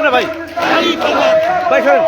না ভাই ভাই শোনেন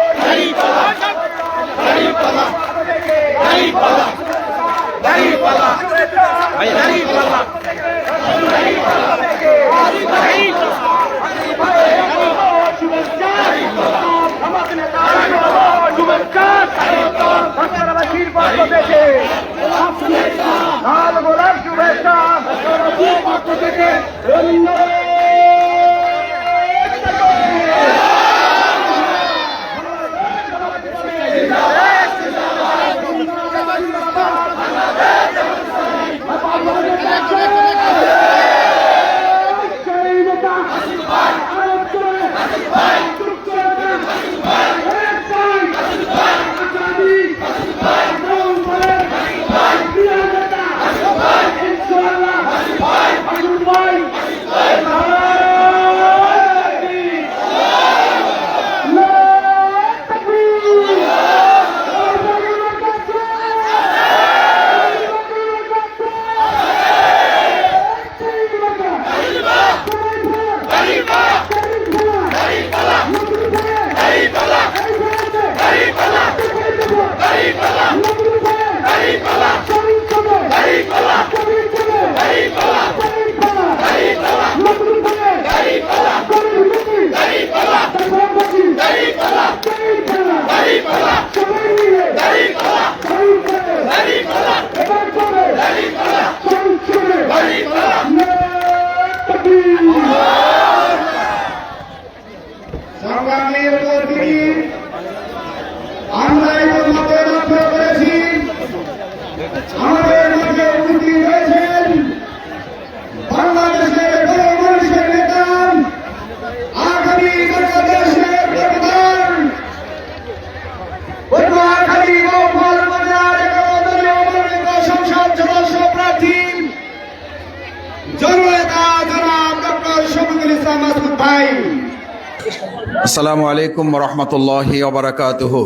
আসসালামু আলাইকুম ওয়া রাহমাতুল্লাহি ওয়া বারাকাতুহু।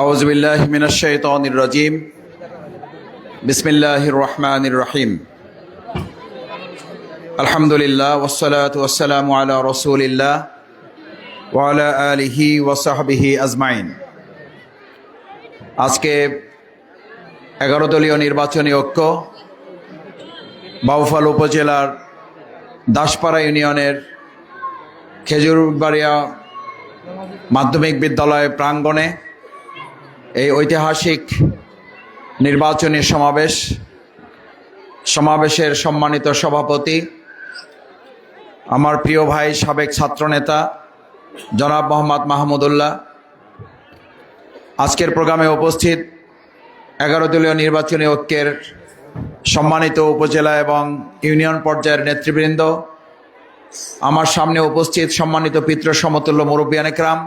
আউযু বিল্লাহি মিনাশ শাইতানির রাজীম। বিসমিল্লাহির রহমানির রহিম। আলহামদুলিল্লাহ ওয়াসসালাতু ওয়াসসালামু আলা রাসূলিল্লাহ ওয়া আলা আলিহি ওয়া সাহবিহি আজমাইন। আজকে 11 দলীয় নির্বাচনী ঐক্য বাউফল উপজেলার দাসপাড়া ইউনিয়নের খেজুরবাড়িয়া মাধ্যমিক বিদ্যালয় প্রাঙ্গণে এই ঐতিহাসিক নির্বাচনী সমাবেশের সম্মানিত সভাপতি, আমার প্রিয় ভাই সাবেক ছাত্রনেতা জনাব মোহাম্মদ মাহমুদুল্লাহ, আজকের প্রোগ্রামে উপস্থিত 11 দলীয় নির্বাচনী ঐক্যের সম্মানিত উপজেলা এবং ইউনিয়ন পর্যায়ের নেতৃবৃন্দ, আমার সামনে উপস্থিত সম্মানিত পিতৃ সমতুল্য মুরব্বিয়ান একরাম,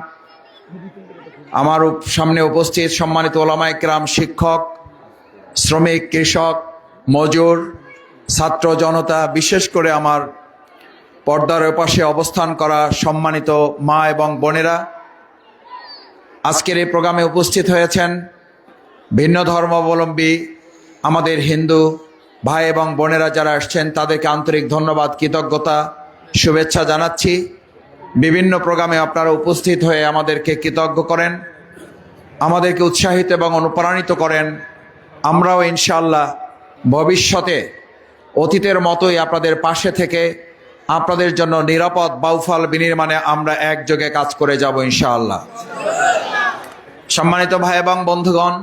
আমার সামনে উপস্থিত সম্মানিত ওলামা একরাম, শিক্ষক, শ্রমিক, কৃষক, মজুর, ছাত্র জনতা, বিশেষ করে আমার পর্দার পাশে অবস্থান করা সম্মানিত মা এবং বোনেরা, আজকের এই প্রোগ্রামে উপস্থিত হয়েছেন ভিন্ন ধর্মাবলম্বী আমাদের হিন্দু ভাই এবং বোনেরা যারা আসছেন, তাদেরকে আন্তরিক ধন্যবাদ, কৃতজ্ঞতা, শুভেচ্ছা জানাচ্ছি। বিভিন্ন প্রোগ্রামে আপনারা উপস্থিত হয়ে আমাদেরকে কৃতজ্ঞ করেন, আমাদেরকে উৎসাহিত এবং অনুপ্রাণিত করেন। আমরাও ইনশাআল্লাহ ভবিষ্যতে অতীতের মতোই আপনাদের পাশে থেকে আপনাদের জন্য নিরাপদ বাউফল বিনির্মাণে আমরা একযোগে কাজ করে যাব ইনশাআল্লাহ। সম্মানিত ভাই এবং বন্ধুগণ,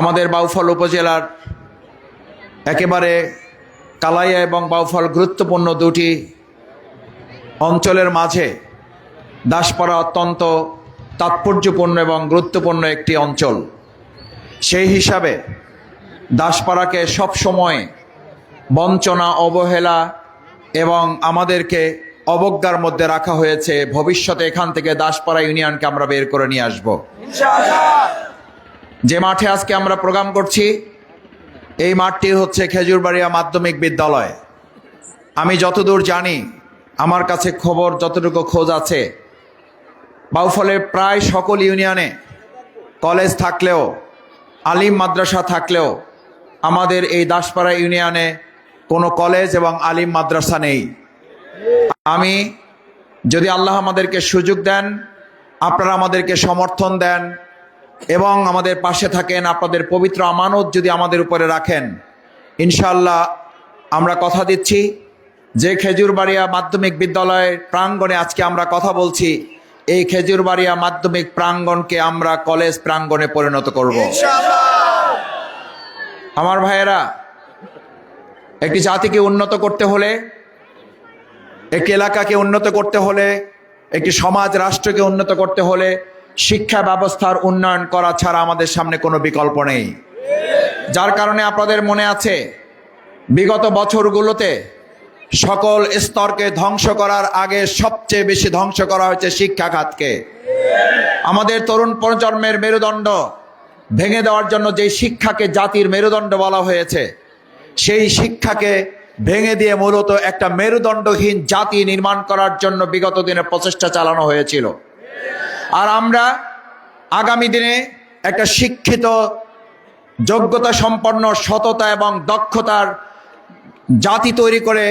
আমাদের বাউফল উপজেলার একেবারে কালাইয়া এবং বাউফল গুরুত্বপূর্ণ দুটি অঞ্চলের মাঝে দাসপাড়া অত্যন্ত তাৎপর্যপূর্ণ এবং গুরুত্বপূর্ণ একটি অঞ্চল। সেই হিসাবে দাসপাড়াকে সবসময় বঞ্চনা, অবহেলা এবং আমাদেরকে অবজ্ঞার মধ্যে রাখা হয়েছে। ভবিষ্যতে এখান থেকে দাসপাড়া ইউনিয়নকে আমরা বের করে নিয়ে আসব ইনশাআল্লাহ। যে মাঠে আজকে আমরা প্রোগ্রাম করছি, এই মাঠটি হচ্ছে খেজুরবাড়িয়া মাধ্যমিক বিদ্যালয়। আমি যতদূর জানি, আমার কাছে খবর যতটুকু খোঁজ আছে, বাউফলের প্রায় সকল ইউনিয়নে কলেজ থাকলেও, আলিম মাদ্রাসা থাকলেও, আমাদের এই দাসপাড়া ইউনিয়নে কোনো কলেজ এবং আলিম মাদ্রাসা নেই। আমি যদি আল্লাহ আমাদেরকে সুযোগ দেন, আপনারা আমাদেরকে সমর্থন দেন এবং আমাদের পাশে থাকেন, আপনাদের পবিত্র আমানত যদি আমাদের উপরে রাখেন, ইনশাআল্লাহ আমরা কথা দিচ্ছি যে খেজুরবাড়িয়া মাধ্যমিক বিদ্যালয়ের প্রাঙ্গণে আজকে আমরা কথা বলছি, এই খেজুরবাড়িয়া মাধ্যমিক প্রাঙ্গণকে আমরা কলেজ প্রাঙ্গণে পরিণত করব আমার ভাইয়েরা। একটি জাতিকে উন্নত করতে হলে, একটি এলাকাকে উন্নত করতে হলে, একটি সমাজ রাষ্ট্রকে উন্নত করতে হলে শিক্ষা ব্যবস্থার উন্নয়ন করা ছাড়া আমাদের সামনে কোনো বিকল্প নেই। যার কারণে আপনাদের মনে আছে বিগত বছরগুলোতে সকল স্তরকে ধ্বংস করার আগে সবচেয়ে বেশি ধ্বংস করা হয়েছে শিক্ষা খাতকে। আমাদের তরুণ প্রজন্মের মেরুদণ্ড ভেঙে দেওয়ার জন্য যেই শিক্ষাকে জাতির মেরুদণ্ড বলা হয়েছে, সেই শিক্ষাকে ভেঙে দিয়ে মূলত একটা মেরুদণ্ডহীন জাতি নির্মাণ করার জন্য বিগত দিনে প্রচেষ্টা চালানো হয়েছিল। আর আমরা আগামী দিনে একটা শিক্ষিত, যোগ্যতা সম্পন্ন, সততা এবং দক্ষতার জাতি তৈরি করে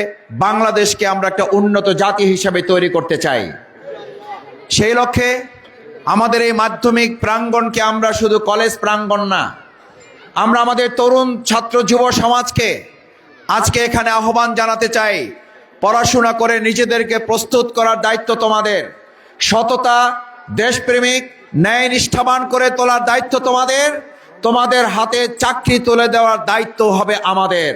বাংলাদেশকে আমরা একটা উন্নত জাতি হিসাবে তৈরি করতে চাই। সেই লক্ষ্যে আমাদের এই মাধ্যমিক প্রাঙ্গণকে আমরা শুধু কলেজ প্রাঙ্গণ না, আমরা আমাদের তরুণ ছাত্র যুব সমাজকে আজকে এখানে আহ্বান জানাতে চাই, পড়াশোনা করে নিজেদেরকে প্রস্তুত করার দায়িত্ব তোমাদের। সততা, দেশপ্রেমিক, ন্যায় নিষ্ঠাবান করে তোলার দায়িত্ব তোমাদের। তোমাদের হাতে চাকরি তুলে দেওয়ার দায়িত্ব হবে আমাদের।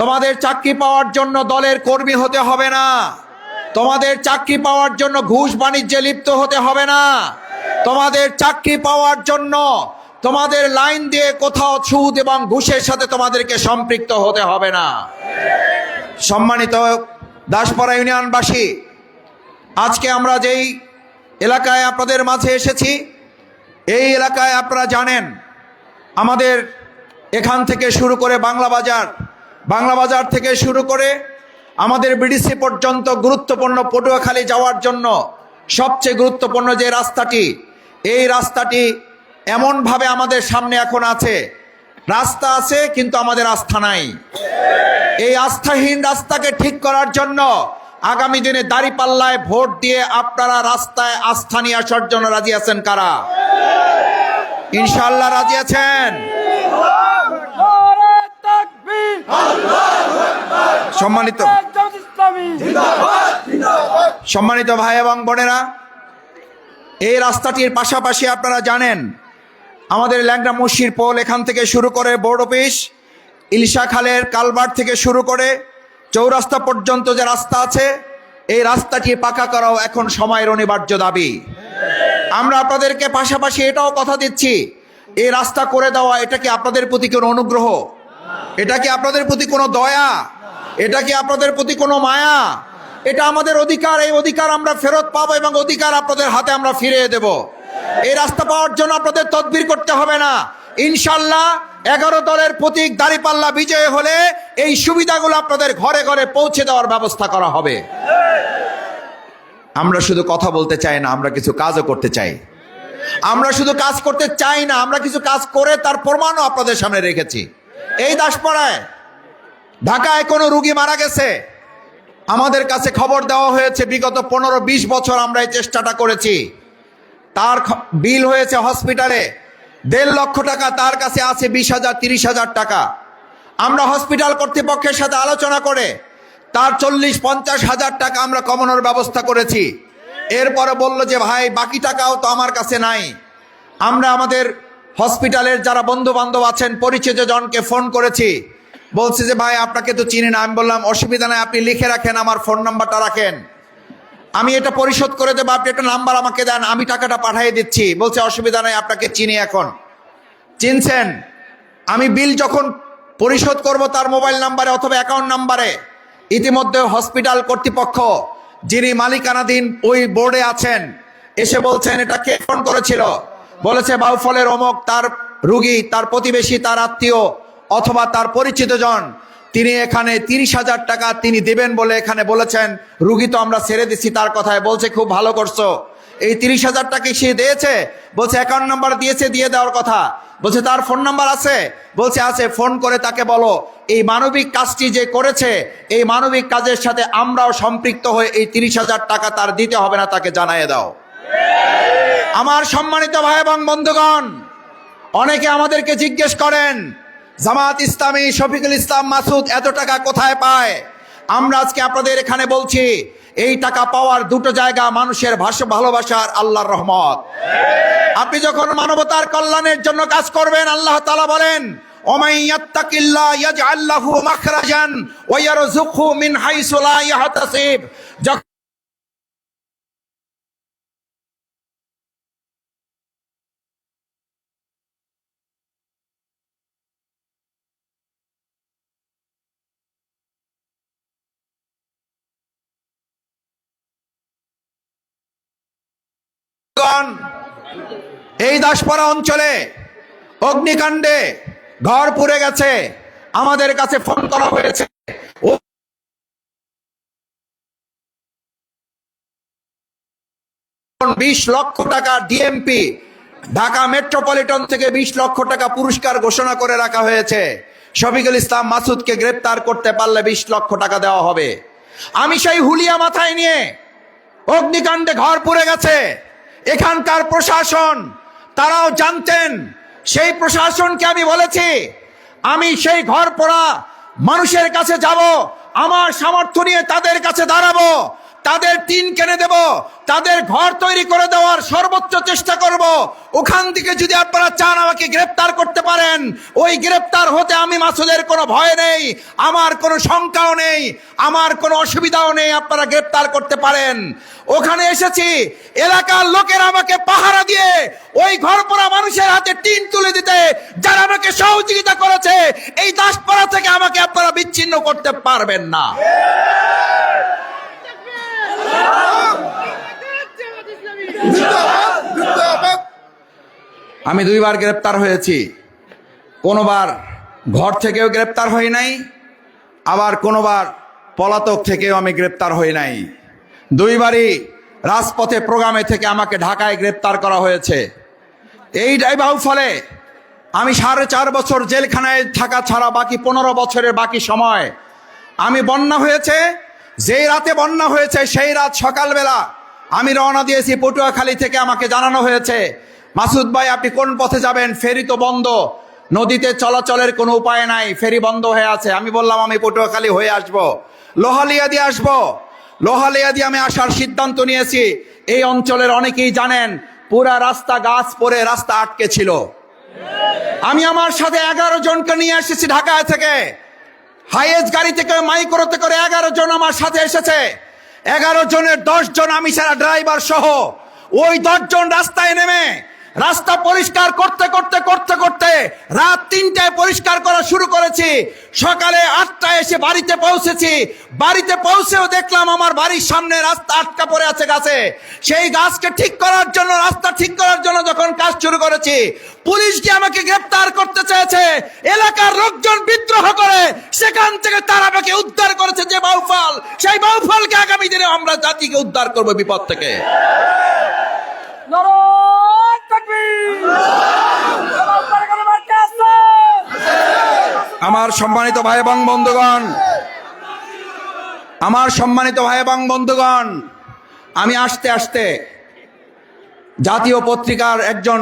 তোমাদের চাকরি পাওয়ার জন্য দলের কর্মী হতে হবে না, তোমাদের চাকরি পাওয়ার জন্য ঘুষ বাণিজ্যে লিপ্ত হতে হবে না, তোমাদের চাকরি পাওয়ার জন্য তোমাদের লাইন দিয়ে কোথাও সুদ এবং ঘুষের সাথে তোমাদেরকে সম্পৃক্ত হতে হবে না। সম্মানিত দাসপাড়া ইউনিয়নবাসী, আজকে আমরা যেই এলাকায় আপনাদের মাঝে এসেছি, এই এলাকায় আপনারা জানেন আমাদের এখান থেকে শুরু করে বাংলা বাজার থেকে শুরু করে আমাদের বিডিসি পর্যন্ত গুরুত্বপূর্ণ পটুয়াখালী যাওয়ার জন্য সবচেয়ে গুরুত্বপূর্ণ যে রাস্তাটি, এই রাস্তাটি এমনভাবে আমাদের সামনে এখন আছে, রাস্তা আছে কিন্তু আমাদের আস্থা নাই। এই আস্থাহীন রাস্তাকে ঠিক করার জন্য আগামী দিনে দাঁড়িপাল্লায় ভোট দিয়ে আপনারা রাস্তায় আস্থা নিয়ে আসার জন্য রাজি আছেন কারা? ইনশাআল্লাহ রাজি আছেন? সম্মানিত ভাই এবং বোনেরা, এই রাস্তাটির পাশাপাশি আপনারা জানেন আমাদের ল্যাংড়া মসজিদ পোল এখান থেকে শুরু করে বোর্ড অফিস, ইলশা খালের কালভার্ট থেকে শুরু করে চৌরাস্তা পর্যন্ত যে রাস্তা আছে, এই রাস্তাটি পাকা করাও এখন সময়ের অনিবার্য দাবি। আমরা আপনাদেরকে পাশাপাশি এটাও কথা দিচ্ছি, এই রাস্তা করে দেওয়া এটা কি আপনাদের প্রতি কোনো অনুগ্রহ? এটা কি আপনাদের প্রতি কোনো দয়া? এটা কি আপনাদের প্রতি কোনো মায়া? এটা আমাদের অধিকার, এই অধিকার আমরা ফেরত পাবো এবং অধিকার আপনাদের হাতে আমরা ফিরিয়ে দেব। এই রাস্তা পাওয়ার জন্য আপনাদের তদবির করতে হবে না। ইনশাআল্লাহ 11 দলের প্রতীক দাঁড়িপাল্লা বিজয় হলে এই সুবিধাগুলো আপনাদের ঘরে ঘরে পৌঁছে দেওয়ার ব্যবস্থা করা হবে। আমরা শুধু কথা বলতে চাই না, আমরা কিছু কাজও করতে চাই। আমরা শুধু কাজ করতে চাই না, আমরা কিছু কাজ করে তার প্রমাণও আপনাদের সামনে রেখেছি। এই দাসপাড়ায় ঢাকায় কোনো রুগী মারা গেছে, আমাদের কাছে খবর দেওয়া হয়েছে, বিগত 15-20 বছর আমরা এই চেষ্টাটা করেছি। তার বিল হয়েছে হসপিটালে 1.5 লক্ষ টাকা, তার কাছে আছে 20,000-30,000 টাকা। আমরা হসপিটাল কর্তৃপক্ষের সাথে আলোচনা করে তার 40-50 হাজার টাকা আমরা কমানোর ব্যবস্থা করেছি। এরপরে বলল যে ভাই বাকি টাকাও তো আমার কাছে নাই। আমরা আমাদের হসপিটালের যারা বন্ধু বান্ধব আছেন, পরিচিত জনকে ফোন করেছি, বলছে যে ভাই আপনাকে তো চিনি না। আমি বললাম অসুবিধা নাই, আপনি লিখে রাখেন, আমার ফোন নাম্বারটা রাখেন, আমি এটা পরিশোধ করে দেবো, আপনি একটা নাম্বার আমাকে দেন, আমি টাকাটা পাঠিয়ে দিচ্ছি। বলছে অসুবিধা নাই, আপনাকে চিনি। এখন চিনছেন? আমি বিল যখন পরিশোধ করব তার মোবাইল নাম্বারে অথবা অ্যাকাউন্ট নাম্বারে, ইতিমধ্যে হসপিটাল কর্তৃপক্ষ যিনি মালিকানাধীন ওই বোর্ডে আছেন এসে বলছেন এটা কে ফোন করেছিল? বলেছে বাউফলের অমুক, তার রুগী, তার প্রতিবেশী, তার আত্মীয় অথবা তার পরিচিত জন, তিনি এখানে 30,000 টাকা তিনি দেবেন বলে এখানে বলেছেন। রুগী তো আমরা ছেড়ে দিচ্ছি তার কথায়। বলছে খুব ভালো করছো। এই 30,000 টাকা সে দিয়েছে? বলছে অ্যাকাউন্ট নাম্বার দিয়েছে, দিয়ে দেওয়ার কথা। বলছে তার ফোন নাম্বার আছে? বলছে আছে। ফোন করে তাকে বলো এই মানবিক কাজটি যে করেছে, এই মানবিক কাজের সাথে আমরাও সম্পৃক্ত হয়ে এই 30,000 টাকা তার দিতে হবে না, তাকে জানায় দাও। আমার সম্মানিত ভাই এবং বন্ধুগণ, অনেকে আমাদেরকে জিজ্ঞেস করেন জামাত ইসলামী শফিকুল ইসলাম মাসুদ এত টাকা কোথায় পায়? আমরা আজকে আপনাদের এখানে বলছি, এই টাকা পাওয়ার দুটো জায়গা, মানুষের ভালোবাসা আর আল্লাহর রহমত। আপনি যখন মানবতার কল্যাণের জন্য কাজ করবেন, আল্লাহ তাআলা বলেন ওমাই ইয়াত্তাকিল্লাহ ইয়াজআল লাহু মাখরাজান ওয়া ইয়ারযুকহু মিন হাইসু লা ইয়াহতাসিব। এই দাসপাড়া অঞ্চলে অগ্নিকাণ্ডে ঘর পুড়ে গেছে, আমাদের কাছে ফোন করা হয়েছে। 20 লক্ষ টাকা ডিএমপি ঢাকা মেট্রোপলিটন থেকে 20 লক্ষ টাকা পুরস্কার ঘোষণা করে রাখা হয়েছে। শফিকুল ইসলাম মাসুদকে গ্রেপ্তার করতে পারলে 20 লক্ষ টাকা দেওয়া হবে। আমি সেই হুলিয়া মাথায় নিয়ে, অগ্নিকাণ্ডে ঘর পুড়ে গেছে, এখানকার প্রশাসন তারাও জানতেন, সেই প্রশাসনকে আমি বলেছি আমি সেই ঘর পোড়া মানুষের কাছে যাব, আমার সামর্থ্য নিয়ে তাদের কাছে দাঁড়াবো, তাদের টিন কিনে দেব, তাদের ঘর তৈরি করে দেওয়ার সর্বোচ্চ চেষ্টা করব। ওখান থেকে যদি আপনারা চান আমাকে গ্রেপ্তার করতে পারেন, ওই গ্রেপ্তার হতে আমি মাসুদের কোনো ভয় নেই, আমার কোনো শঙ্কাও নেই, আমার কোনো অসুবিধাও নেই, আপনারা গ্রেপ্তার করতে পারেন। ওখানে এসেছি, এলাকার লোকেরা আমাকে পাহারা দিয়ে ওই ঘরপোড়া মানুষের হাতে টিন তুলে দিতে যারা আমাকে সহযোগিতা করেছে, এই দাসপাড়া থেকে আমাকে আপনারা বিচ্ছিন্ন করতে পারবেন না। আমি 2 বার গ্রেপ্তার হয়েছি, কোনোবার ঘর থেকেও গ্রেপ্তার হই নাই, আবার কোনোবার পলাতক থেকেও আমি গ্রেপ্তার হই নাই। 2 বারই রাজপথে প্রোগ্রামে থেকে আমাকে ঢাকায় গ্রেপ্তার করা হয়েছে। এইটাই ফলে আমি 4.5 বছর জেলখানায় থাকা ছাড়া বাকি 15 বছরের বাকি সময়, আমি বন্যা হয়েছে, যেই রাতে বন্যা হয়েছে সেই রাত সকালবেলা আমি রওনা দিয়েছি পটুয়াখালী থেকে। আমাকে জানানো হয়েছে মাসুদ ভাই আপনি কোন পথে যাবেন, ফেরি তো বন্ধ, নদীতে চলাচলের কোনো উপায় নাই, ফেরি বন্ধ হয়ে আছে। আমি বললাম আমি পটুয়াখালী হয়ে আসব, লোহালিয়া দিয়ে আসব। লোহালিয়া দিয়ে আমি আসার সিদ্ধান্ত নিয়েছি। এই অঞ্চলের অনেকেই জানেন পুরা রাস্তা গাছ পড়ে রাস্তা আটকে ছিল। আমি আমার সাথে 11 জনকে নিয়ে এসেছি ঢাকা থেকে, হাইয়েজ গাড়ি থেকে মাইক্রোতে করে 11 জন আমার সাথে এসেছে। 11 জনের 10 জন আমি ছাড়া ড্রাইভার সহ, ওই 10 জন রাস্তায় নেমে রাস্তা পরিষ্কার করতে করতে করতে করতে রাত 3টায় পরিষ্কার করা শুরু করেছি। সকালে 8টায় এসে বাড়িতে পৌঁছেছি। বাড়িতে পৌঁছেও দেখলাম আমার বাড়ির সামনে রাস্তা আটকা পড়ে আছে গাছে। সেই গাছকে ঠিক করার জন্য, রাস্তা ঠিক করার জন্য যখন কাজ শুরু করেছি, পুলিশ গিয়ে আমাকে গ্রেপ্তার করতে চেয়েছে। এলাকার লোকজন বিদ্রোহ করে সেখান থেকে তারা আমাকে উদ্ধার করেছে। যে বাউফল, সেই বাউফলকে আগামী দিনে আমরা জাতিকে উদ্ধার করব বিপদ থেকে। আমার সম্মানিত ভাই এবং বন্ধুগণ, আমি আস্তে আস্তে জাতীয় পত্রিকার একজন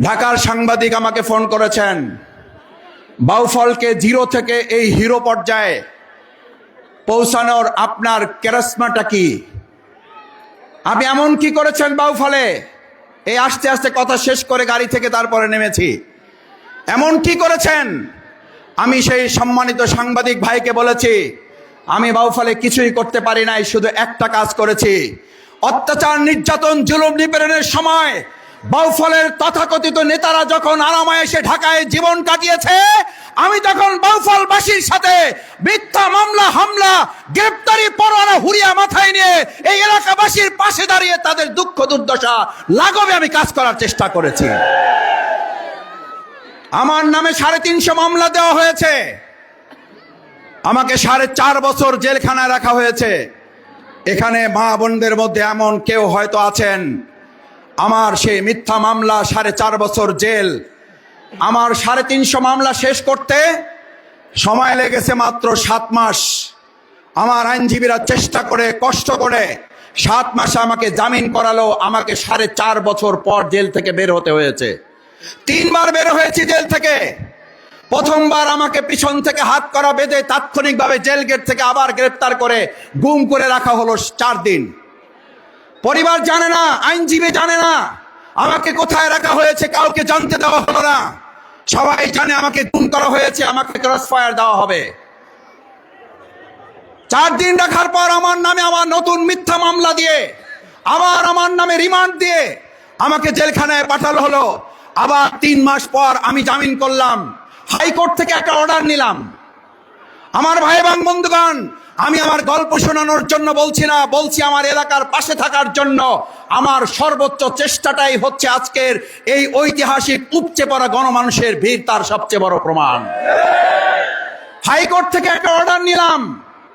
ঢাকার সাংবাদিক আমাকে ফোন করেছেন, বাউফলকে 0 থেকে এই হিরো পর্যায়ে পৌঁছানোর আপনার ক্যারিশমাটা কি? আপনি এমন কি করেছেন বাউফলে? এই আস্তে আস্তে কথা শেষ করে গাড়ি থেকে তারপরে নেমেছি। এমন কি করেছেন? আমি সেই সম্মানিত সাংবাদিক ভাইকে বলেছি আমি বাউফলে কিছুই করতে পারি নাই, শুধু একটা কাজ করেছি। অত্যাচার, নির্যাতন, জুলুম, নিপীড়নের সময় বাউফলের তথাকথিত নেতারা যখন আরামায়েশে ঢাকায় জীবন কাটিয়েছে, আমি তখন বাউফলবাসীর সাথে মিথ্যা মামলা, হামলা, গ্রেপ্তারি পরোয়ানা হুরিয়া মাথায় নিয়ে এই এলাকাবাসীর পাশে দাঁড়িয়ে তাদের দুঃখ দুর্দশা লাঘবে আমি কাজ করার চেষ্টা করেছি। আমার নামে 350 মামলা দেওয়া হয়েছে, আমাকে 4.5 বছর জেলখানায় রাখা হয়েছে। এখানে মা বোনদের মধ্যে এমন কেউ হয়তো আছেন, আমার সেই মিথ্যা মামলা 4.5 বছর জেল, আমার 350 মামলা শেষ করতে সময় লেগেছে মাত্র 7 মাস। আমার আইনজীবীরা চেষ্টা করে কষ্ট করে 7 মাসে আমাকে জামিন করালো, আমাকে 4.5 বছর পর জেল থেকে বের হতে হয়েছে। 3 বার বের হয়েছি জেল থেকে। প্রথমবার আমাকে পিছন থেকে হাত করা বেঁধে তাৎক্ষণিকভাবে জেল গেট থেকে আবার গ্রেফতার করে গুম করে রাখা হলো 4 দিন। পরিবার জানে না, আইনজীবী জানে না আমাকে কোথায় রাখা হয়েছে, কাউকে জানতে দেওয়া হলো না। সবাই জানে আমাকে গুম করা হয়েছে, আমাকে ক্রস ফায়ার দেওয়া হবে। 4 দিন রাখার পর আমার নামে আবার নতুন মিথ্যা মামলা দিয়ে আবার আমার নামে রিমান্ড দিয়ে আমাকে জেলখানায় পাঠানো হলো। আবার 3 মাস পর আমি জামিন করলাম, হাইকোর্ট থেকে একটা অর্ডার নিলাম। আমার ভাই এবং বন্ধুগণ, আমি আমার গল্প শোনানোর জন্য বলছি না, বলছি আমার এলাকার পাশে থাকার জন্য। আমার সর্বোচ্চ চেষ্টাটাই হচ্ছে আজকের এই ঐতিহাসিক উপচে পড়া গণমানুষের ভিড় তার সবচেয়ে বড় প্রমাণ। হাইকোর্ট থেকে একটা অর্ডার নিলাম,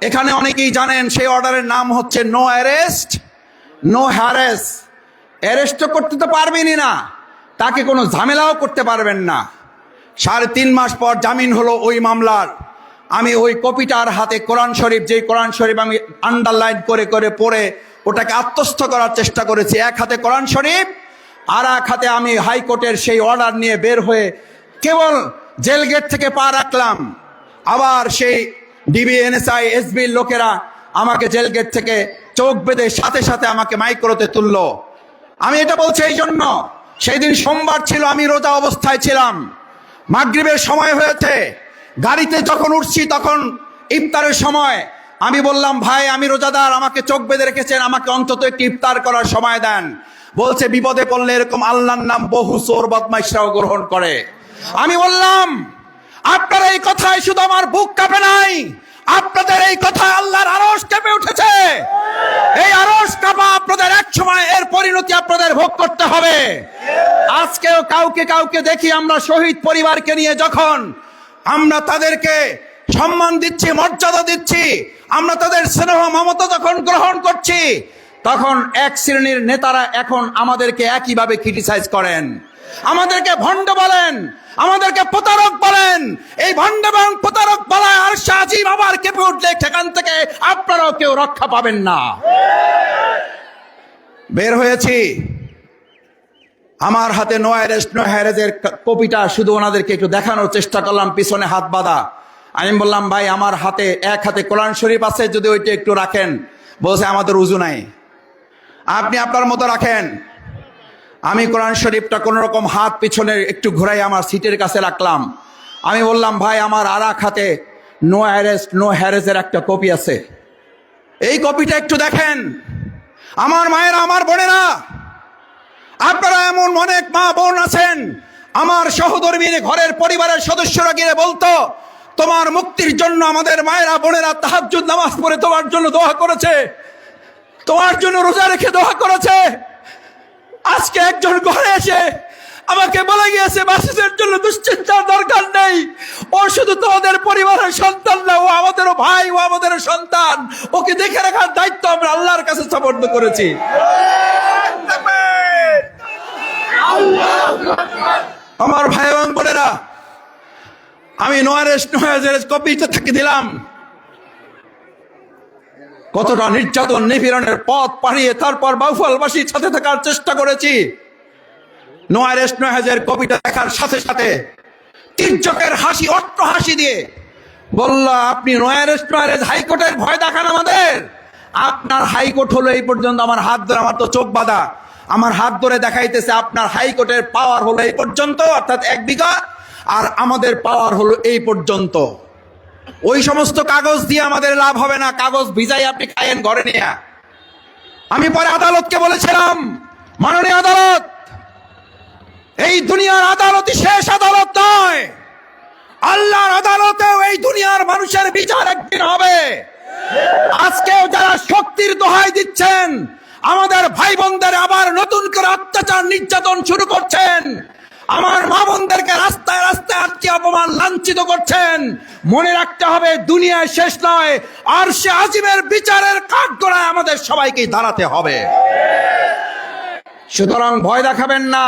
এখানে অনেকেই জানেন সেই অর্ডারের নাম হচ্ছে no arrest no harass. Arrest করতে তো পারবেনই না, তাকে কোনো ঝামেলাও করতে পারবেন না। 3.5 মাস পর জামিন হলো ওই মামলার। আমি ওই কপিটার হাতে কোরআন শরীফ, যেই কোরআন শরীফ আমি আন্ডারলাইন করে করে পড়ে ওটাকে আত্মস্থ করার চেষ্টা করেছি। এক হাতে কোরআন শরীফ, আর এক হাতে আমি হাইকোর্টের সেই অর্ডার নিয়ে বের হয়ে কেবল জেল গেট থেকে পা রাখলাম। আবার সেই ডিবি, এনএসআই, এসবির লোকেরা আমাকে জেল গেট থেকে চোখ বেঁধে সাথে সাথে আমাকে মাইক্রোতে তুললো। আমি এটা বলছি এই জন্য, সেই দিন সোমবার ছিল, আমি রোজা অবস্থায় ছিলাম, মাগরিবের সময় হয়েছে। গাড়িতে যখন উঠছি তখন ইফতারের সময়। আমি বললাম, ভাই আমি রোজাদার, আমাকে চোখ বেঁধে রেখেছেন, আমাকে অন্তত একটি ইফতার করার সময় দেন। বলছে, বিপদে পড়লে এরকম আল্লাহর নাম বহু চোর বদমাইশরাও গ্রহণ করে। আমি বললাম, আপনার এই কথায় শুধু আমার বুক কাঁপে নাই, আপনাদের এই কথায় আল্লাহর আরশ কেঁপে উঠেছে। এই আরশ কাঁপা আপনাদের এক সময় এর পরিণতি আপনাদের ভোগ করতে হবে। আজকেও কাউকে কাউকে দেখি আমরা শহীদ পরিবারকে নিয়ে যখন আমরা তাদেরকে সম্মান দিচ্ছি, মর্যাদা দিচ্ছি, আমরা তাদের স্নেহ মমতা যখন গ্রহণ করছি, তখন এক শ্রেণীর নেতারা এখন আমাদেরকে একইভাবে ক্রিটিসাইজ করেন, আমাদেরকে ভণ্ড বলেন, আমাদেরকে প্রতারক বলেন। এই ভণ্ড এবং প্রতারক বলায় আর সাজিব আবার কেঁপে উঠলে সেখান থেকে আপনারাও কেউ রক্ষা পাবেন না। বের হয়েছি, আমার হাতে নো অ্যারেস্ট নো হ্যারেজের কপিটা শুধু ওনাদেরকে একটু দেখানোর চেষ্টা করলাম, পিছনে হাত বাঁধা। আমি বললাম, ভাই আমার হাতে এক হাতে কোরআন শরীফ আছে, যদি ওইটা একটু রাখেন। বলছে, আমাদের উজু নাই, আপনি আপনার মতো রাখেন। আমি কোরআন শরীফটা কোন রকম হাত পিছনে একটু ঘুরাই আমার সিটের কাছে রাখলাম। আমি বললাম, ভাই আমার আর এক হাতে নো অ্যারেস্ট নো হ্যারেজের একটা কপি আছে, এই কপিটা একটু দেখেন। আমার মায়েরা, আমার বোনেরা, আপনারা এমন অনেক মা বোন আছেন, আমার সহধর্মীর ঘরের পরিবারের সদস্যরা গিয়ে বলতো, তোমার মুক্তির জন্য আমাদের মায়েরা বোনেরা তাহাজ্জুদ নামাজ পড়ে তোমার জন্য দোয়া করেছে, তোমার জন্য রোজা রেখে দোয়া করেছে। আজকে একজন ঘরে এসে আমাকে বলে গিয়েছে, মাসুদের জন্য দুশ্চিন্তার দরকার নেই, ও শুধু তোমাদের পরিবারের সন্তান না, ও আমাদেরও ভাই, ও আমাদেরও সন্তান, ওকে দেখে রাখার দায়িত্ব আমরা আল্লাহর কাছে সমর্পণ করেছি। আমার ভাই এবং বোনেরা, আমি নো অ্যারেস্ট নো হ্যারেজ কপিটা থেকে দিলাম। কতটা নির্যাতন নিপীড়নের পথ পাড়িয়ে তারপর বাউফলবাসীর সাথে থাকার চেষ্টা করেছি। নো অ্যারেস্ট নো হ্যারেজের কপিটা দেখার সাথে সাথে তির্যকের হাসি, অট্ট হাসি দিয়ে বলল, আপনি নো অ্যারেস্ট নো হ্যারেজ হাইকোর্টের ভয় দেখান আমাদের। আপনার হাইকোর্ট হলো এই পর্যন্ত, আমার হাত ধরে, আমার তো চোখ বাঁধা, আমার হাত ধরে দেখাইতেছে আপনার হাইকোর্টের পাওয়ার হলো এই পর্যন্ত, অর্থাৎ 1 বিঘা, আর আমাদের পাওয়ার হলো এই পর্যন্ত। ওই সমস্ত কাগজ দিয়ে আমাদের লাভ হবে না, কাগজ ভিজাই আপনি খায়েন ঘরে নিয়ে। আমি পরে আদালতকে বলেছিলাম, মাননীয় আদালত, এই দুনিয়ার আদালতই শেষ আদালত নয়, আল্লাহর আদালতেও এই দুনিয়ার মানুষের বিচার একদিন হবে। আজকেও যারা শক্তির দোহাই দিচ্ছেন, আমাদের ভাই বোনদের আবার নতুন করে অত্যাচার নির্যাতন শুরু করছেন, আমার মা বোনদেরকে রাস্তায় রাস্তায় আটকে অপমান লাঞ্ছিত করছেন, মনে রাখতে হবে দুনিয়ায় শেষ নয়, আরশে আজিমের বিচারের কাঠগড়ায় আমাদের সবাইকে দাঁড়াতে হবে। সুতরাং ভয় দেখাবেন না।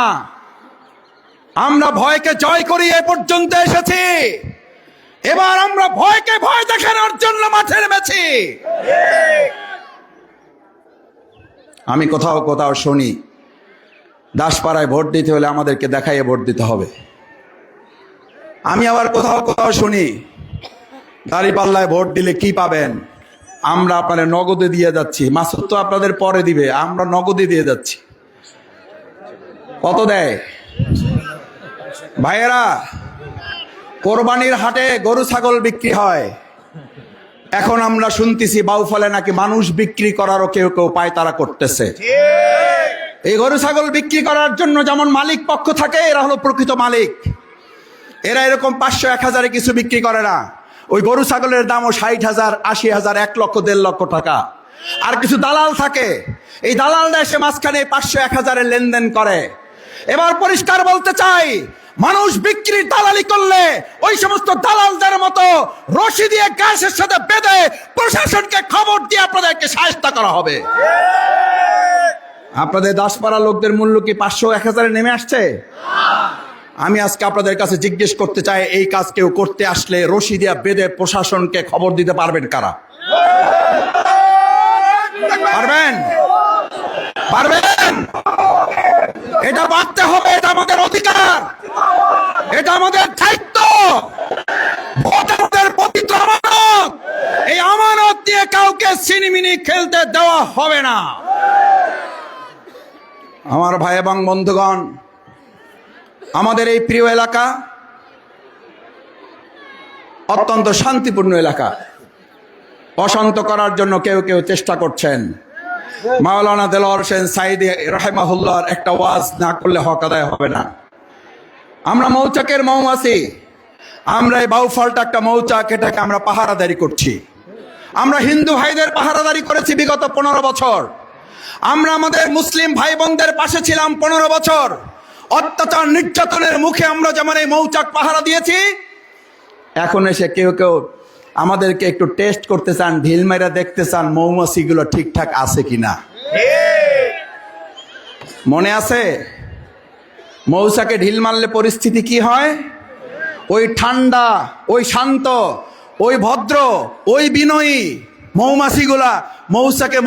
আমরা ভয়কে জয় করি এ পর্যন্ত এসেছি, এবার আমরা ভয়কে ভয় দেখানোর জন্য মাঠে নেমেছি। আমি কোথাও কোথাও শুনি দাসপাড়ায় ভোট দিতে হলে আমাদেরকে দেখাইয়ে ভোট দিতে হবে। আমি আবার কোথাও কোথাও শুনি দাঁড়িপাল্লায় ভোট দিলে কি পাবেন, আমরা আপনাদের নগদে দিয়ে যাচ্ছি। মাসুদ তো আপনাদের পরে দিবে, আমরা নগদে দিয়ে যাচ্ছি। কত দেয় ভাইয়েরা? কোরবানির হাটে গরু ছাগল বিক্রি হয়, এখন আমরা শুনতেছি বাউফলে নাকি মানুষ বিক্রি করারও কেউ কেউ পায়তারা করতেছে। এই গরু ছাগল বিক্রি করার জন্য যেমন মালিক পক্ষ থাকে, এরা হলো প্রকৃত মালিক। এরা এরকম 500-1000 কিছু বিক্রি করে না। ওই গরু ছাগলের দামও 60,000, 80,000, 1 লক্ষ, 1.5 লক্ষ টাকা। আর কিছু দালাল থাকে, এই দালালরা এসে মাঝখানে 500-1000 লেনদেন করে। এবার পরিষ্কার বলতে চাই, মানুষ বিক্রির দালালি করলে ওই সমস্ত দালালদের মতো রশি দিয়ে গ্যাসের সাথে বেঁধে প্রশাসনকে খবর দিয়ে আপনাদেরকে শায়েস্তা করা হবে। আপনাদের দাসপাড়া লোকদের মূল্য কি 500-1000 নেমে আসছে? আমি আজকে আপনাদের কাছে জিজ্ঞেস করতে চাই, এই কাজ কেউ করতে আসলে রশি দিয়ে বেঁধে প্রশাসনকে খবর দিতে পারবেন কারা? পারবেন? পারবেন? এটা পারতে হবে, এটা আমাদের অধিকার, এটা আমাদের দায়িত্ব। ভোট আমাদের পবিত্র আমানত, এই আমানত দিয়ে কাউকে সিনিমিনি খেলতে দেওয়া হবে না। আমার ভাই এবং বন্ধুগণ, আমাদের এই প্রিয় এলাকা অত্যন্ত শান্তিপূর্ণ এলাকা। অশান্ত করার জন্য কেউ কেউ চেষ্টা করছেন। মাওলানা দেলোয়ার হোসেন সাইদি রাহিমাহুল্লাহর একটা ওয়াজ না করলে হক আদায় হবে না। আমরা মৌচাকের মৌমাছি, আমরা এই বাউফলটা একটা মৌচাক, এটাকে আমরা পাহারাদারি করছি। আমরা হিন্দু ভাইদের পাহারাদারি করেছি বিগত 15 বছর। আমরা আমাদের মুসলিম ভাই বোনদের পাশে ছিলাম 15 বছর। অত্যাচার নির্যাতনের মুখে আমরা যেমন এই মৌচাক পাহারা দিয়েছি, এখন এসে কেউ কেউ আমাদেরকে একটু টেস্ট করতে চান, ঢিল মেরে দেখতে চান মৌমাছিগুলো ঠিকঠাক আছে কিনা। মনে আছে মৌচাকে ঢিল মারলে পরিস্থিতি কি হয়? ওই ঠান্ডা, ওই শান্ত, ওই ভদ্র, ওই বিনয়ী মৌমাছিগুলা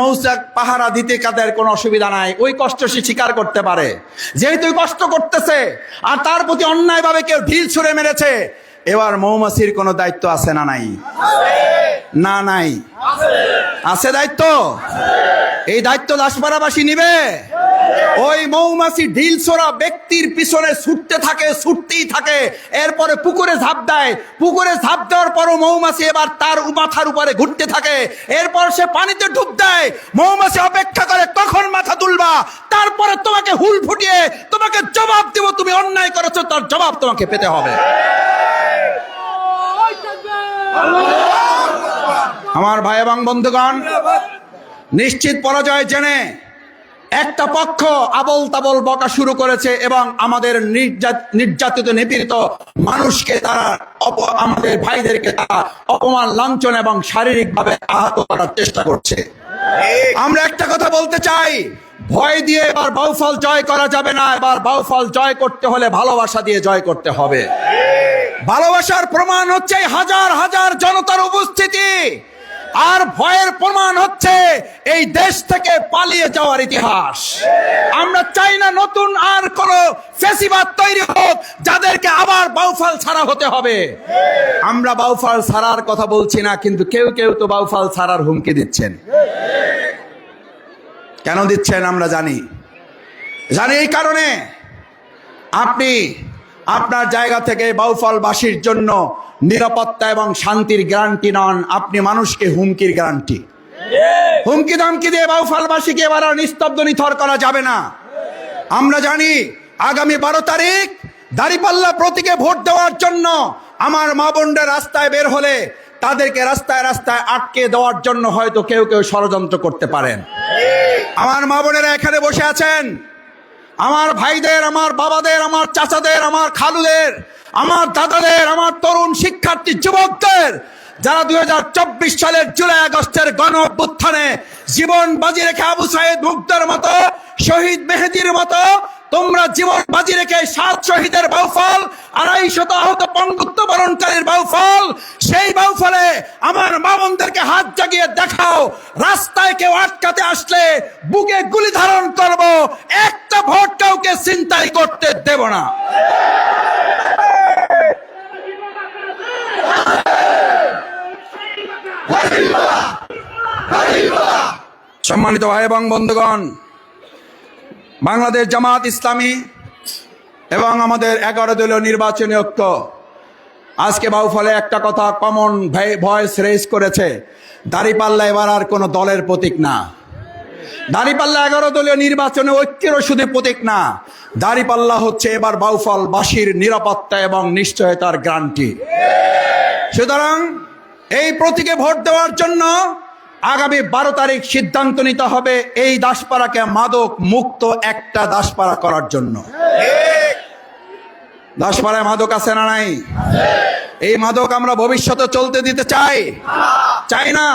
মৌচাক পাহারা দিতে কাদের কোনো অসুবিধা নাই। ওই কষ্ট সে স্বীকার করতে পারে, যেহেতু কষ্ট করতেছে আর তার প্রতি অন্যায়ভাবে কেউ ঢিল ছুঁড়ে মেরেছে। এবার মৌমাছির কোনো দায়িত্ব আছে না নাই? না নাই? আছে দায়িত্ব। এই দায়িত্ব দাসপাড়াবাসী নিবে। ওই মৌমাছি ঢিল ছোড়া ব্যক্তির পিছনে ছুটতেই থাকে, এরপরে পুকুরে ঝাঁপ দেয়। পুকুরে ঝাঁপ দেওয়ার পরও মৌমাছি এবার তার মাথার উপরে ঘুরতে থাকে, এরপর সে পানিতে ডুব দেয়। মৌমাছি অপেক্ষা করে কখন মাথা তুলবা, তারপরে তোমাকে হুল ফুটিয়ে তোমাকে জবাব দেব, তুমি অন্যায় করেছো, তার জবাব তোমাকে পেতে হবে। আমার ভাই এবং বন্ধুগণ, নিশ্চিত পরাজয় জেনে একটা পক্ষ আবল তাবল বকা শুরু করেছে এবং আমাদের নির্যাতিত নিপীড়িত মানুষকে তারা, আমাদের ভাইদেরকে তারা অপমান, লাঞ্ছনা এবং শারীরিকভাবে আহত করার চেষ্টা করছে। আমরা একটা কথা বলতে চাই, ভয় দিয়ে এবার বাউফল জয় করা যাবে না। এবার বাউফল জয় করতে হলে ভালোবাসা দিয়ে জয় করতে হবে। ভালোবাসার প্রমাণ হচ্ছে হাজার হাজার জনতার উপস্থিতি, আর ভয়ের প্রমাণ হচ্ছে এই দেশ থেকে পালিয়ে যাওয়ার ইতিহাস। আমরা চাই না নতুন আর কোন ফ্যাসিবাদ তৈরি হোক যাদেরকে আবার বাউফল ছাড়া হতে হবে। আমরা বাউফল ছাড়ার কথা বলছি না, কিন্তু কেউ কেউ তো বাউফল ছাড়ার হুমকি দিচ্ছেন। কেন দিচ্ছেন আমরা জানি। এই কারণে আপনি আপনার জায়গা থেকে বাউফলবাসীর জন্য নিরাপত্তা এবং শান্তির গ্যারান্টি নন, আপনি মানুষকে হুমকির গ্যারান্টি। হুমকি ধমকি দিয়ে বাউফলবাসীকে এবার আর নিস্তব্ধ নিথর করা যাবে না। আমরা জানি আগামী 12 তারিখ দাঁড়িপাল্লা প্রতীকে ভোট দেওয়ার জন্য আমার মা বোনরা রাস্তায় বের হলে তাদেরকে রাস্তায় রাস্তায় আটকে দেওয়ার জন্য হয়তো কেউ কেউ ষড়যন্ত্র করতে পারেন। আমার মা বোনেরা এখানে বসে আছেন, আমার ভাইদের, আমার বাবাদের, আমার চাচাদের, আমার খালুদের, আমার দাদাদের, আমার তরুণ শিক্ষার্থী যুবকদের, যারা 2024 সালের জুলাই আগস্টের গণ অভ্যুত্থানে জীবন বাজি রেখে আবু সাইদ মুগ্ধের মতো শহীদ মেহেদীর মতো তোমরা জীবন বাজি রেখে 7 শহীদের বাউফল, 250 আহত পঙ্গুত্ব বরণকারীর বাউফল, সেই বাউফলে আমার মা বোনদেরকে হাত জাগিয়ে দেখাও। রাস্তায় কেউ আটকাতে আসলে বুকে গুলি ধারণ করব, একটা ভোট কাউকে ছিনতাই করতে দেব না। সম্মানিত ভাই এবং বন্ধুগণ, বাংলাদেশ জামাত ইসলামী এবং আমাদের 11 দলীয় নির্বাচনী ঐক্য আজকে বাউফলে একটা কথা কমন ভয়েস রেজ করেছে, দাঁড়িপাল্লা এবার আর কোনো দলের প্রতীক না। দাঁড়িপাল্লা 11 দলীয় নির্বাচনী ঐক্যেরও শুধু প্রতীক না, দাঁড়িপাল্লা হচ্ছে এবার বাউফলবাসীর নিরাপত্তা এবং নিশ্চয়তার গ্যারান্টি। সুতরাং এই প্রতীকে ভোট দেওয়ার জন্য আগামী 12 তারিখ সিদ্ধান্ত নিতে হবে এই দাসপাড়াকে মাদক মুক্ত একটা দাসপাড়া করার জন্য। দাসপাড়ায় মাদক আছে না নাই? এই মাদক আমরা ভবিষ্যতে চলতে দিতে চাই না।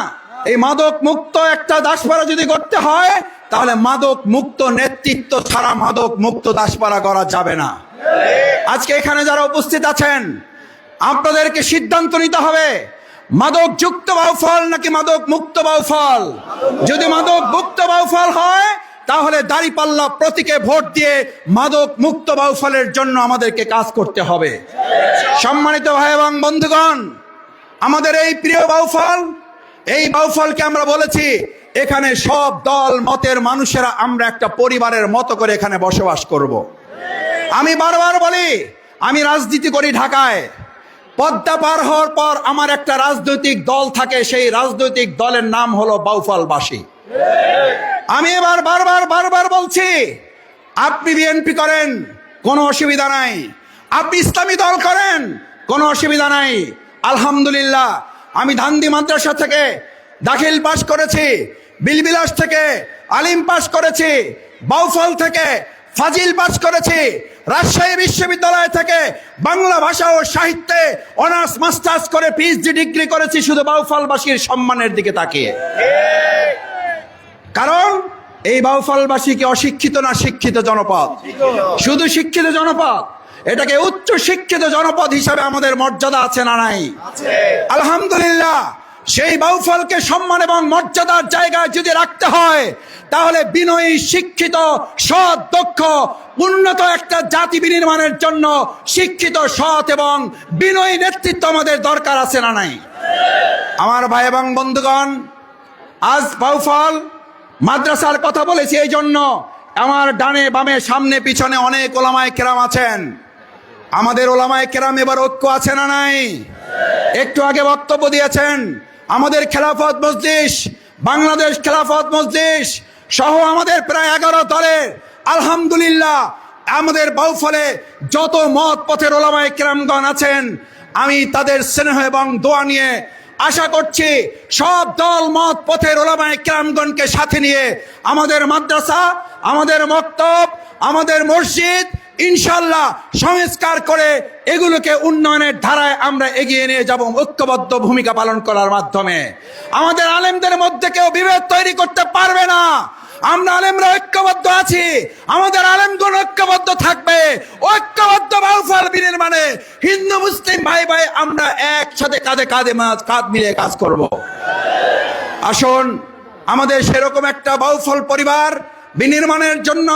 এই মাদক মুক্ত একটা দাসপাড়া যদি করতে হয় তাহলে মাদক মুক্ত নেতৃত্ব ছাড়া মাদক মুক্ত দাসপাড়া করা যাবে না। আজকে এখানে যারা উপস্থিত আছেন আপনাদেরকে সিদ্ধান্ত নিতে হবে মাদক যুক্ত বাউফল নাকি মাদক মুক্ত বাউফল। যদি মাদক মুক্ত বাউফল হয় তাহলে দাঁড়িপাল্লা প্রতীকে ভোট দিয়ে মাদক মুক্ত বাউফলের জন্য আমাদেরকে কাজ করতে হবে। সম্মানিত ভাই এবং বন্ধুগণ, আমাদের এই প্রিয় বাউফল, এই বাউফলকে আমরা বলেছি এখানে সব দল মতের মানুষেরা আমরা একটা পরিবারের মতো করে এখানে বসবাস করব। আমি বারবার বলি আমি রাজনীতি করি ঢাকায়, পদ্মা পার হওয়ার পর আমার একটা রাজনৈতিক দল থাকে, সেই রাজনৈতিক দলের নাম হলো বাউফলবাসী। আমি এবার বারবার বলছি আপনি বিএনপি করেন কোনো অসুবিধা নাই, আপনি ইসলামী দল করেন কোনো অসুবিধা নাই। আলহামদুলিল্লাহ আমি ধান্দি মাদ্রাসা থেকে দাখিল পাশ করেছি, বিলবিলাস থেকে আলিম পাশ করেছি, বাউফল থেকে ফাজিল পাশ করেছি, রাজশাহী বিশ্ববিদ্যালয় থেকে বাংলা ভাষা ও সাহিত্যে অনার্স মাস্টার্স করে পিএইচডি ডিগ্রি করেছি শুধু বাউফলবাসীর সম্মানের দিকে তাকিয়ে। কারণ এই বাউফলবাসী কি অশিক্ষিত না শিক্ষিত জনপদ? শুধু শিক্ষিত জনপদ, এটাকে উচ্চ শিক্ষিত জনপদ হিসাবে আমাদের মর্যাদা আছে না নাই? আলহামদুলিল্লাহ সেই বাউফলকে সম্মান এবং মর্যাদার জায়গায় যদি রাখতে হয় তাহলে বিনয়ী, শিক্ষিত, সৎ, দক্ষ, উন্নত একটা জাতি বিনির্মাণের জন্য শিক্ষিত, সৎ এবং বিনয়ী নেতৃত্ব আমাদের দরকার আছে না নাই? আমার ভাই এবং বন্ধুগণ, আজ বাউফল মাদ্রাসার কথা বলেছি এই জন্য আমার ডানে বামে সামনে পিছনে অনেক ওলামায়ে কেরাম আছেন। আমাদের ওলামায়ে কেরাম এবার ঐক্য আছে না নাই? একটু আগে বক্তব্য দিয়েছেন আমাদের খেলাফত মজলিস, বাংলাদেশ খেলাফত মজলিস সহ আমাদের প্রায় 11 দলের আলহামদুলিল্লাহ আমাদের বাউফলে যত মত পথের ওলামায়ে কেরামগণ আছেন আমি তাদের স্নেহ এবং দোয়া নিয়ে আশা করছি সব দল মত পথের ওলামায়ে কেরামগণকে সাথে নিয়ে আমাদের মাদ্রাসা, আমাদের মক্তব, আমাদের মসজিদ ইনশাল্লাহ সংস্কার করে এগুলোকে উন্নয়নের ধারায় আমরা এগিয়ে নিয়ে যাব ঐক্যবদ্ধ ভূমিকা পালন করার মাধ্যমে। আমাদের আলেমদের মধ্যে কেউ বিভেদ তৈরি করতে পারবে না। আমরা আলেমরা ঐক্যবদ্ধ আছি, আমাদের আলেমগণ ঐক্যবদ্ধ থাকবে। ঐক্যবদ্ধ বাউফল বিনির্মাণে হিন্দু মুসলিম ভাই ভাই আমরা একসাথে কাঁধে কাঁধ মিলিয়ে কাজ করব। আসুন আমাদের সেরকম একটা বাউফল পরিবার বিনির্মাণের জন্য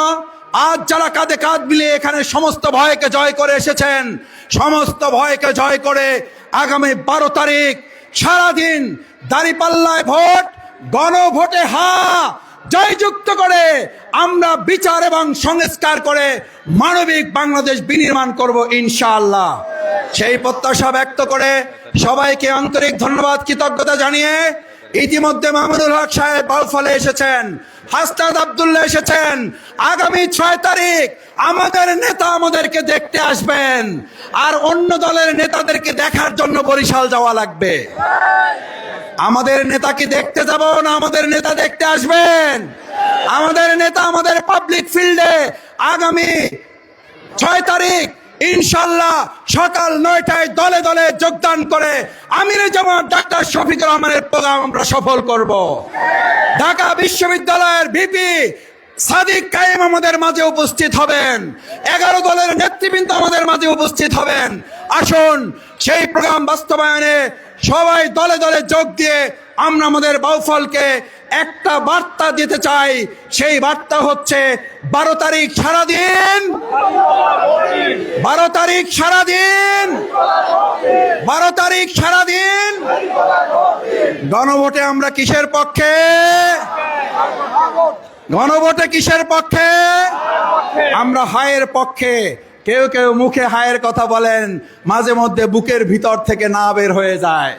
আজ যারা কাঁধে কাঁধ মিলিয়ে এখানে সমস্ত ভয়কে জয় করে এসেছেন, সমস্ত ভয়কে জয় করে আগামী 12 তারিখ সারাদিন দাঁড়িপাল্লায় ভোট, গণভোটে জয়যুক্ত করে আমরা বিচার এবং সংস্কার করে মানবিক বাংলাদেশ বিনির্মাণ করব ইনশাআল্লাহ। সেই প্রত্যাশা ব্যক্ত করে সবাইকে আন্তরিক ধন্যবাদ, কৃতজ্ঞতা জানিয়ে ইতিমধ্যে মাহমুদুল হক সাহেব বাউফলে এসেছেন, হাসনাত আব্দুল্লাহ এসেছেন। আগামী 6 তারিখ আমাদের নেতা আমাদেরকে দেখতে আসবেন, আর অন্য দলের নেতাদেরকে দেখার জন্য বরিশাল যাওয়া লাগবে। আমাদের নেতাকে দেখতে যাব না, আমাদের নেতা দেখতে আসবেন। আমাদের নেতা আমাদের পাবলিক ফিল্ডে আগামী 6 তারিখ ইনশাল্লাহ সকাল 9টায় দলে দলে যোগদান করে আমিরে জামাত ডাক্তার শফিকুর রহমানের প্রোগ্রাম আমরা সফল করব। ঢাকা বিশ্ববিদ্যালয়ের ভিপি সাদিক কায়েম আমাদের মাঝে উপস্থিত হবেন, 11 দলের নেতৃবৃন্দ আমাদের মাঝে উপস্থিত হবেন। আসুন সেই প্রোগ্রাম বাস্তবায়নে সবাই দলে দলে যোগ দিয়ে আমরা আমাদের বাউফলকে একটা বার্তা দিতে চাই। সেই বার্তা হচ্ছে 12 তারিখ সারাদিন, 12 তারিখ সারাদিন, 12 তারিখ সারাদিন গণভোটে আমরা কিসের পক্ষে? গণভোটে কিসের পক্ষে? আমরা হায়ের পক্ষে। কেউ কেউ মুখে হায়ের কথা বলেন, মাঝে মধ্যে বুকের ভিতর থেকে না বের হয়ে যায়।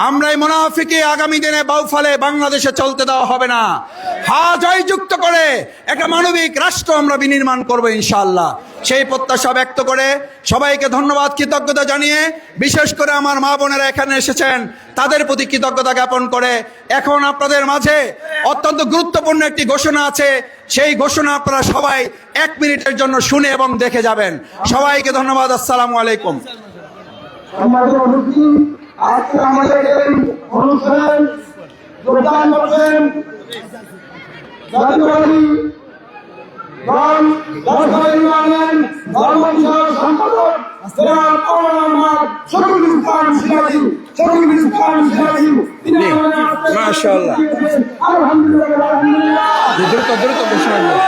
আমরা এই মুনাফিকি আগামী দিনে বাউফলে বাংলাদেশে চলতে দেওয়া হবে না। হা জয়যুক্ত করে একটা মানবিক রাষ্ট্র আমরা বিনির্মাণ করব ইনশাআল্লাহ। সেই প্রত্যাশা ব্যক্ত করে সবাইকে ধন্যবাদ, কৃতজ্ঞতা জানিয়ে, বিশেষ করে আমার মা বোনেরা এখানে এসেছেন তাদের প্রতি কৃতজ্ঞতা জ্ঞাপন করে এখন আপনাদের মাঝে অত্যন্ত গুরুত্বপূর্ণ একটি ঘোষণা আছে। সেই ঘোষণা আপনারা সবাই 1 মিনিটের জন্য শুনে এবং দেখে যাবেন। সবাইকে ধন্যবাদ। আসসালামু আলাইকুম। আজকে আমাদের এই অনুষ্ঠান যোগদান করছেন জাতীয়বাদী দল ইউনিয়নের ধর্ম বিষয়ক সম্পাদক জনাব মোহাম্মদ শফিকুল ইসলাম সিরাজি। তিনি মাশাআল্লাহ, আলহামদুলিল্লাহ দ্রুত ঘোষণা দিন।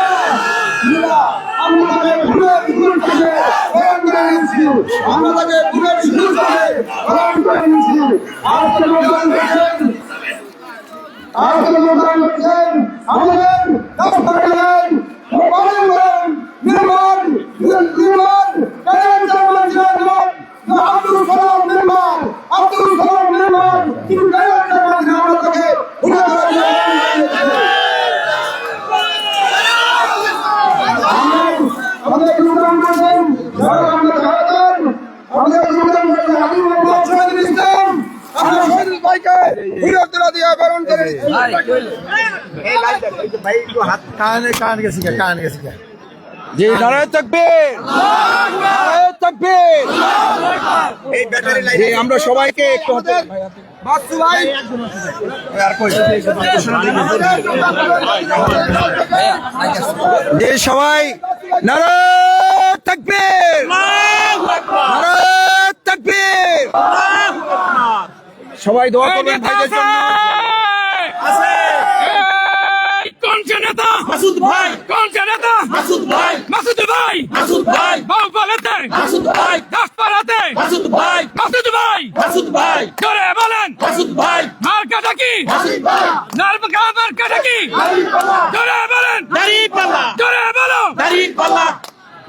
জি, নারায়ে তাকবীর, নারায়ে তাকবীর। জি, আমরা সবাইকে একটু যে সবাই নারায়ে তাকবীর, নারায়ে তাকবীর। সবাই দোয়া করবেন ভাইদের জন্য। कौन सा नेता? मासूद भाई। कौन सा नेता? मासूद भाई। मासूद भाई। मासूद भाई। बाहुबलते। मासूद भाई। दस्तपराते। मासूद भाई। मासूद भाई। मासूद भाई। जोरे बोलें। मासूद भाई। मार काटा की। मासूद भाई। नार्म का मार काटा की। जोरे बोलें। गरीब पल्ला। जोरे बोलो। गरीब पल्ला।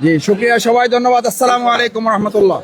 জি, শুকরিয়া, সবাই ধন্যবাদ। আসসালামু আলাইকুম রহমতুল্লাহ।